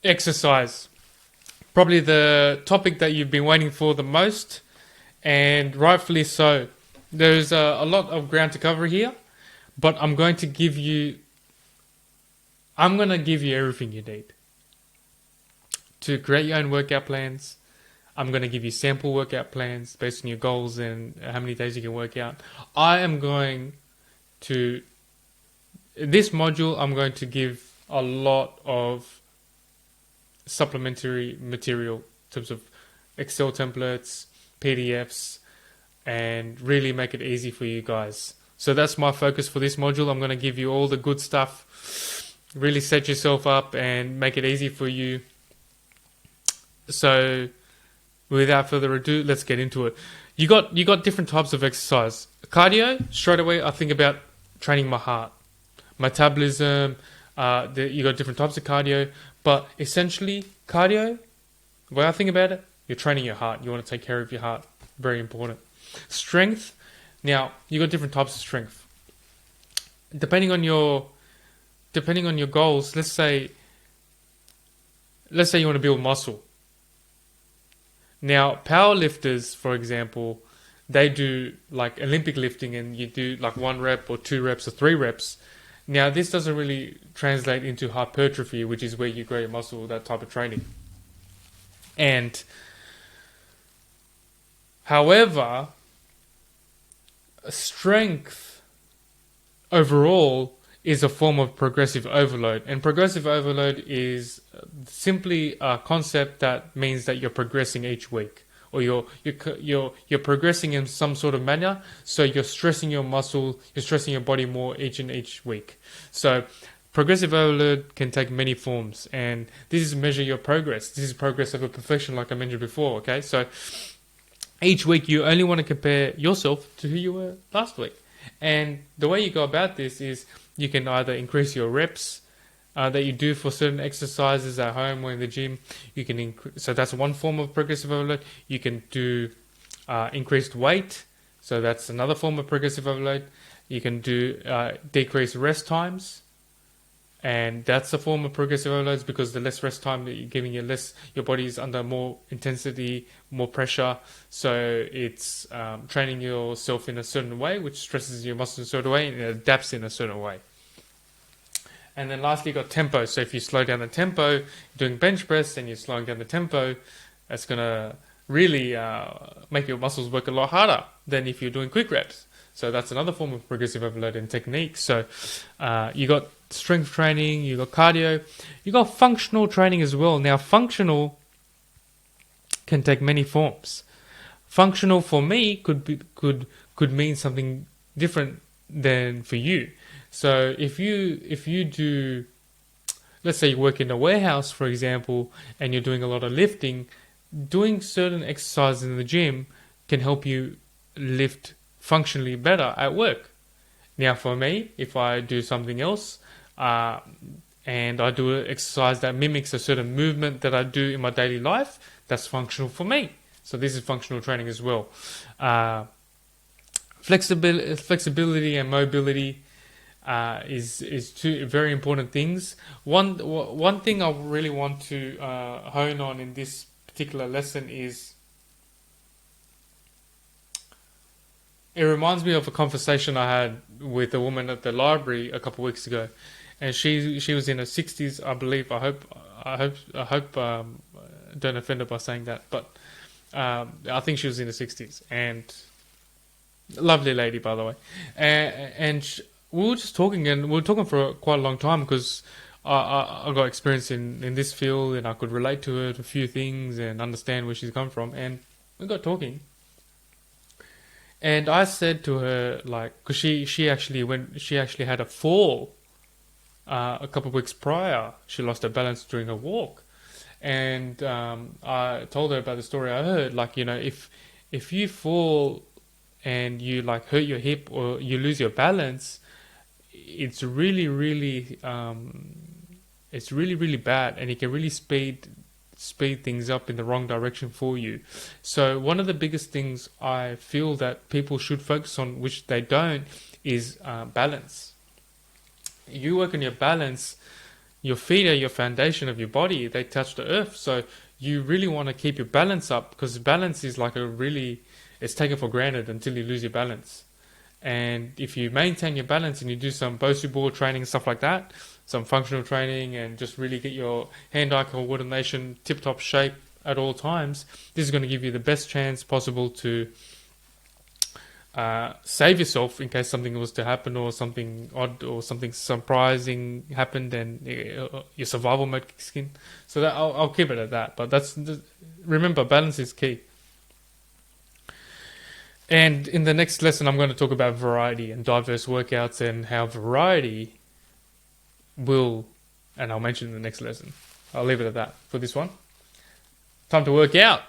Exercise. Probably the topic that you've been waiting for the most, and rightfully so. There's a lot of ground to cover here, but I'm going to give you everything you need to create your own workout plans. I'm going to give you sample workout plans based on your goals and how many days you can work out. I am going to, this module, I'm going to give a lot of supplementary material in terms of Excel templates, PDFs, and really make it easy for you guys. So that's my focus for this module. I'm going to give you all the good stuff, really set yourself up and make it easy for you. So without further ado, let's get into it. You got different types of exercise. Cardio, straight away I think about training my heart, metabolism. You got different types of cardio, but essentially cardio, the way I think about it, you're training your heart. You want to take care of your heart. Very important. Strength. Now, you got different types of strength. Depending on your goals, let's say you want to build muscle. Now, powerlifters, for example, they do like Olympic lifting and you do like 1 rep or 2 reps or 3 reps. Now, this doesn't really translate into hypertrophy, which is where you grow your muscle, that type of training. And however, strength overall is a form of progressive overload. And progressive overload is simply a concept that means that you're progressing each week, or you're progressing in some sort of manner. So you're stressing your muscle, you're stressing your body more each week. So progressive overload can take many forms, and this is measure your progress. This is progress over perfection, like I mentioned before. Okay, so each week you only want to compare yourself to who you were last week. And the way you go about this is you can either increase your reps that you do for certain exercises at home or in the gym. You can so that's one form of progressive overload. You can do increased weight, so that's another form of progressive overload. You can do decreased rest times, and that's a form of progressive overloads, because the less rest time that you're giving, your body is under more intensity, more pressure. So it's training yourself in a certain way, which stresses your muscles in a certain way and it adapts in a certain way. And then lastly, you got tempo. So if you slow down the tempo, doing bench press, and you're slowing down the tempo, that's going to really make your muscles work a lot harder than if you're doing quick reps. So that's another form of progressive overload and technique. So you got strength training, you got cardio, you got functional training as well. Now, functional can take many forms. Functional for me could mean something different than for you. So if you do, let's say you work in a warehouse, for example, and you're doing a lot of lifting, doing certain exercises in the gym can help you lift functionally better at work. Now, for me, if I do something else, and I do an exercise that mimics a certain movement that I do in my daily life, that's functional for me. So this is functional training as well. Flexibility and mobility is two very important things. One thing I really want to hone on in this particular lesson is, it reminds me of a conversation I had with a woman at the library a couple of weeks ago, and she was in her 60s, I believe. I hope don't offend her by saying that, but I think she was in her 60s, and lovely lady, by the way. We were just talking, and we were talking for quite a long time, because I got experience in this field, and I could relate to her to a few things and understand where she's come from, and we got talking. And I said to her, like, because she actually had a fall a couple of weeks prior. She lost her balance during a walk, and I told her about the story I heard. Like, if you fall and you like hurt your hip or you lose your balance, it's really bad, and it can really speed things up in the wrong direction for you. So one of the biggest things I feel that people should focus on, which they don't, is balance. You work on your balance, Your feet are your foundation of your body. They touch the earth. So you really want to keep your balance up, because balance is like it's taken for granted until you lose your balance. And if you maintain your balance and you do some Bosu ball training, stuff like that, some functional training, and just really get your hand-eye coordination tip-top shape at all times, this is going to give you the best chance possible to save yourself in case something was to happen, or something odd or something surprising happened, and your survival mode kicks in. So that I'll keep it at that. But remember, balance is key. And in the next lesson, I'm going to talk about variety and diverse workouts, and how variety and I'll mention in the next lesson. I'll leave it at that for this one. Time to work out.